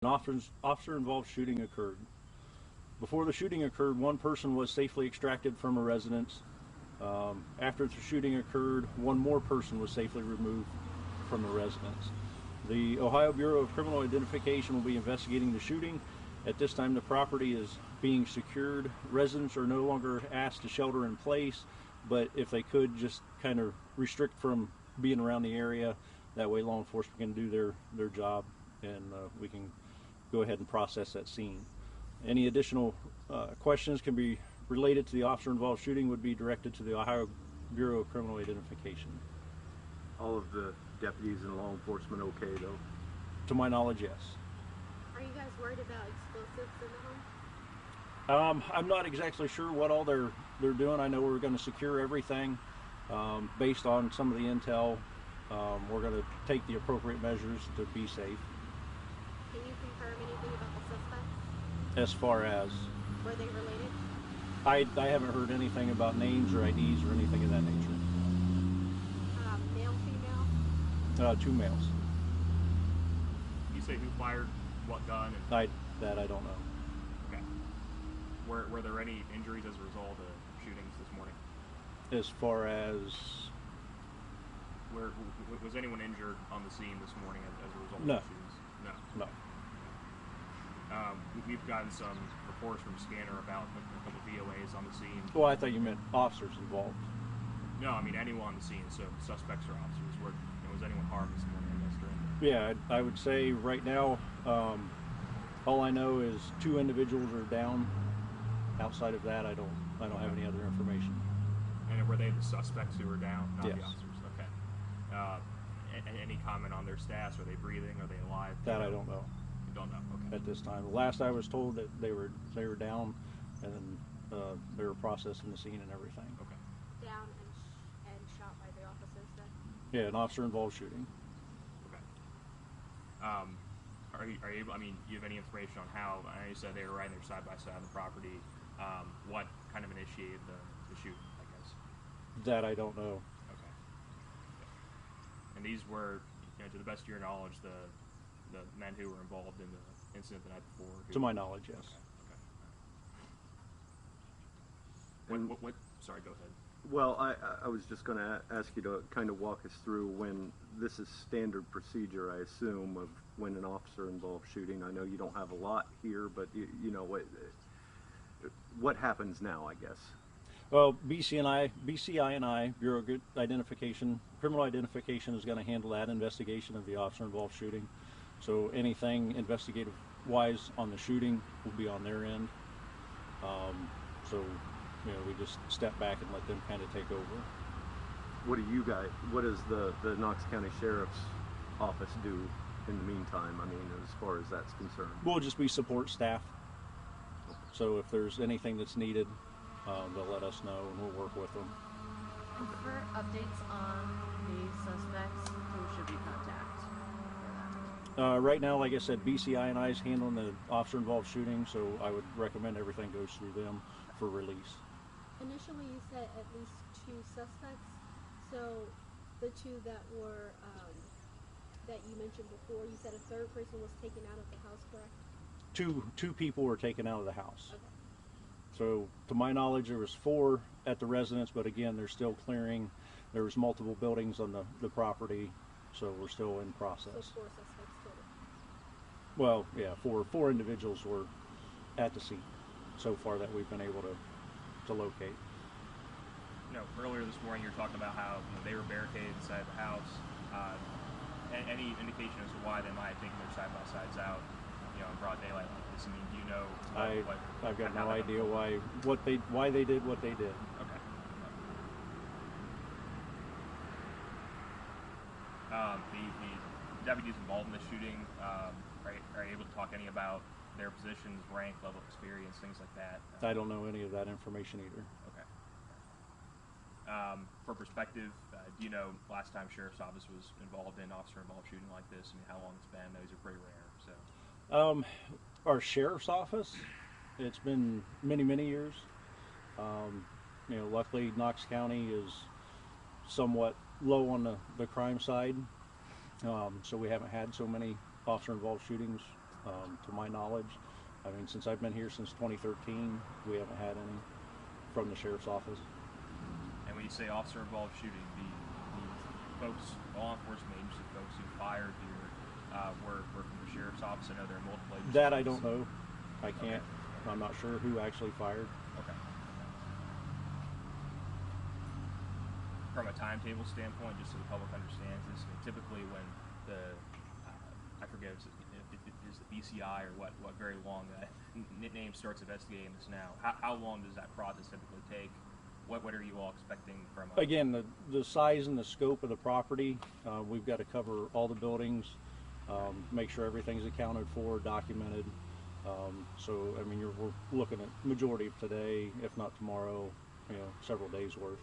An officer-involved shooting occurred. Before the shooting occurred, one person was safely extracted from a residence. After the shooting occurred, one more person was safely removed from the residence. The Ohio Bureau of Criminal Identification will be investigating the shooting. At this time, the property is being secured. Residents are no longer asked to shelter in place, but if they could, just kind of restrict from being around the area. That way law enforcement can do their job, and we can go ahead and process that scene. Any additional questions can be related to the officer-involved shooting would be directed to the Ohio Bureau of Criminal Identification. All of the deputies and law enforcement okay, though? To my knowledge, yes. Are you guys worried about explosives in the home? I'm not exactly sure what all they're doing. I know we're going to secure everything based on some of the intel. We're going to take the appropriate measures to be safe. Can you confirm anything about the suspects? As far as? Were they related? I haven't heard anything about names or IDs or anything of that nature. Male, female? Two males. You say who fired what gun? And I don't know. okay. Were there any injuries as a result of shootings this morning? As far as? Was anyone injured on the scene this morning as a result No. of the shootings? No. We've gotten some reports from Scanner about a couple VOAs on the scene. Well, I thought you meant officers involved. No, I mean anyone on the scene, so suspects or officers. Was anyone harmed this morning, I guess, during Yeah, I would say right now, all I know is 2 individuals are down. Outside of that, I don't have any other information. And were they the suspects who were down, not Yes. the officers? Okay. Any comment on their status? Are they breathing? Are they alive? That I don't know. You don't know. Okay. At this time, the last I was told that they were down, and then they were processing the scene and everything. Okay. Down and shot by the officers then? Yeah, an officer-involved shooting. Okay. Are you able? I mean, you have any information on how? I know you said they were riding there side by side on the property. What kind of initiated the shooting? I guess. That I don't know. Okay. And these were, to the best of your knowledge, the men who were involved in the incident the night before? To my knowledge, yes. Okay. What? Sorry, go ahead. Well, I was just going to ask you to kind of walk us through when this is standard procedure, I assume, of when an officer-involved shooting. I know you don't have a lot here, but you know what happens now, I guess. Well, BCI&I, Bureau of Criminal Identification, is going to handle that investigation of the officer-involved shooting. So anything investigative-wise on the shooting will be on their end. So, we just step back and let them kind of take over. What does the Knox County Sheriff's Office do in the meantime? I mean, as far as that's concerned. We'll just be support staff. So if there's anything that's needed, they'll let us know and we'll work with them. And for updates on the suspects, who should we contact for that? Right now, like I said, BCI&I is handling the officer-involved shooting, so I would recommend everything goes through them for release. Initially you said at least 2 suspects. So the 2 that were, that you mentioned before, you said a 3rd person was taken out of the house, correct? Two people were taken out of the house. Okay. So to my knowledge, there was 4 at the residence, but again, they're still clearing. There was multiple buildings on the property, so we're still in process. So 4 suspects total. Well, yeah, four individuals were at the scene so far that we've been able to locate. Earlier this morning you were talking about how they were barricaded inside the house. Any indication as to why they might have taken their side-by-sides out, in broad daylight like this? I mean, do you know? I've got no idea why they did what they did. Okay. The deputies involved in the shooting, are you able to talk any about their positions, rank, level of experience, things like that? I don't know any of that information either. Okay. For perspective, do you know last time Sheriff's Office was involved in officer-involved shooting like this? I mean, how long it's been? Those are pretty rare. So. Our Sheriff's Office, it's been many years. Luckily Knox County is somewhat low on the crime side, so we haven't had so many officer-involved shootings to my knowledge. I mean, since I've been here since 2013, we haven't had any from the sheriff's office. And when you say officer-involved shooting, the folks, law enforcement agency folks who fired here were from the sheriff's office. I know there are multiple agencies. That I don't know. I can't. Okay. I'm not sure who actually fired. Okay. From a timetable standpoint, just so the public understands this, typically when the I forget if it is the BCI or what very long that name starts investigating this now. How long does that process typically take? What are you all expecting from? Again, the size and the scope of the property, we've got to cover all the buildings, make sure everything's accounted for, documented. So I mean, we're looking at majority of today, if not tomorrow, several days worth.